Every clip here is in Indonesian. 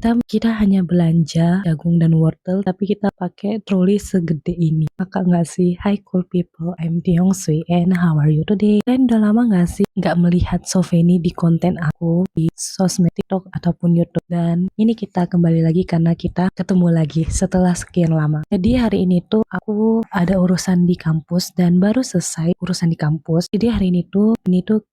kita hanya belanja jagung dan wortel, tapi kita pakai troli segede ini. Maka nggak sih? Hi cool people, I'm Tiongsu and how are you today? Kalian udah lama nggak sih nggak melihat Sofeni di konten aku di sosmed TikTok ataupun YouTube? Dan ini kita kembali lagi karena kita ketemu lagi setelah sekian lama. Jadi hari ini tuh aku ada urusan di kampus dan baru selesai urusan di kampus. Jadi hari ini tuh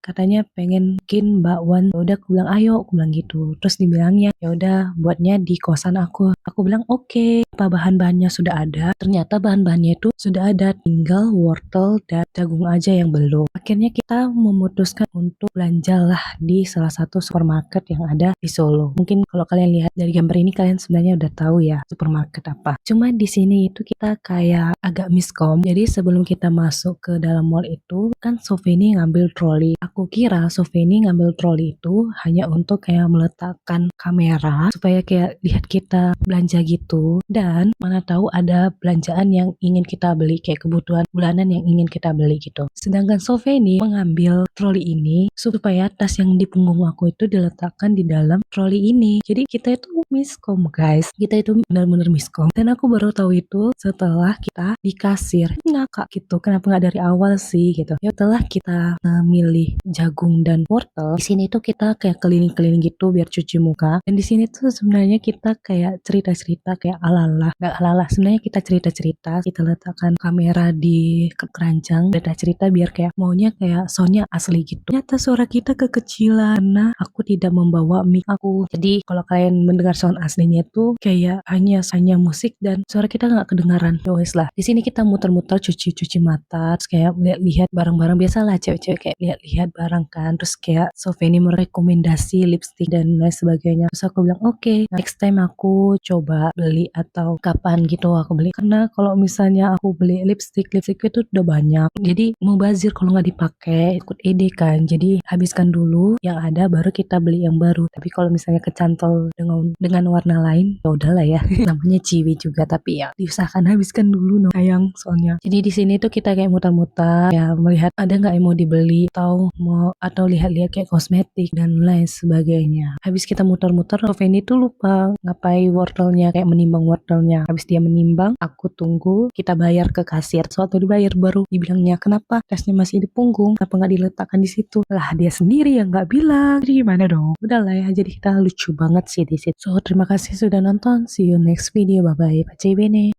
katanya pengen bikin bakwan. Ya udah aku bilang ayo, aku bilang gitu. Terus dibilangnya ya udah buatnya di kosan aku. Aku bilang oke. Apa bahan-bahannya sudah ada? Ternyata bahan-bahannya itu sudah ada, tinggal wortel dan jagung aja yang belum. Akhirnya kita memutuskan untuk belanjalah di salah satu supermarket yang ada di Solo. Mungkin kalau kalian lihat dari gambar ini kalian sebenarnya udah tahu ya supermarket apa. Cuma di sini itu kita kayak agak miskom. Jadi sebelum kita masuk ke dalam mall itu kan Sofeni ngambil troli. Aku kira Sofeni ngambil troli itu hanya untuk kayak meletakkan kamera supaya kayak lihat kita belanja gitu. Dan mana tahu ada belanjaan yang ingin kita beli, kayak kebutuhan bulanan yang ingin kita beli gitu. Sedangkan Sofeni mengambil troli ini supaya tas yang di punggung aku itu diletakkan di dalam troli ini. Jadi kita itu miskom guys. Kita itu benar-benar miskom. Dan aku baru tahu itu setelah kita di kasir. Ngakak gitu. Kenapa nggak dari awal sih gitu. Ya setelah kita milih jagung dan wortel, di sini tuh kita kayak keliling-keliling gitu biar cuci muka. Dan di sini tuh sebenarnya kita kayak cerita-cerita kayak ala-ala. Nggak ala-ala, sebenarnya kita cerita-cerita. Kita letakkan kamera di keranjang, cerita biar kayak maunya kayak soundnya asli gitu. Ternyata suara kita kekecilan karena aku tidak membawa mic aku. Jadi kalau kalian mendengar sound aslinya tuh kayak hanya musik dan suara kita nggak kedengaran. Ya wes lah. Di sini kita muter-muter cuci mata, terus kayak lihat-lihat barang-barang, biasalah cewek-cewek kayak lihat-lihat barang kan. Terus kayak Sofeni merekomendasi lipstick dan lain sebagainya. Terus aku bilang oke, next time aku coba beli atau kapan gitu aku beli. Karena kalau misalnya aku beli lipstick itu udah banyak. Jadi mubazir kalau nggak dipakai, ikut ede kan. Jadi habiskan dulu yang ada baru kita beli yang baru. Tapi kalau misalnya kecantol dengan warna lain, ya udahlah ya. Namanya ciwi juga, tapi ya diusahakan habiskan dulu no sayang soalnya. Jadi di sini tuh kita kayak muter-muter ya, melihat ada nggak yang mau dibeli atau lihat-lihat kayak kosmetik dan lain sebagainya. Habis kita muter-muter, Sofeni tuh lupa ngapain wortelnya, kayak menimbang wortelnya. Habis dia menimbang, aku tunggu kita bayar ke kasir. Suatu dibayar baru dibilangnya kenapa tasnya masih di punggung, kenapa nggak diletakkan di situ. Lah dia sendiri yang nggak bilang. Jadi gimana dong? Udahlah ya, jadi kita lucu banget sih di situ. So terima kasih sudah nonton. See you next video. Bye bye. Bye bye.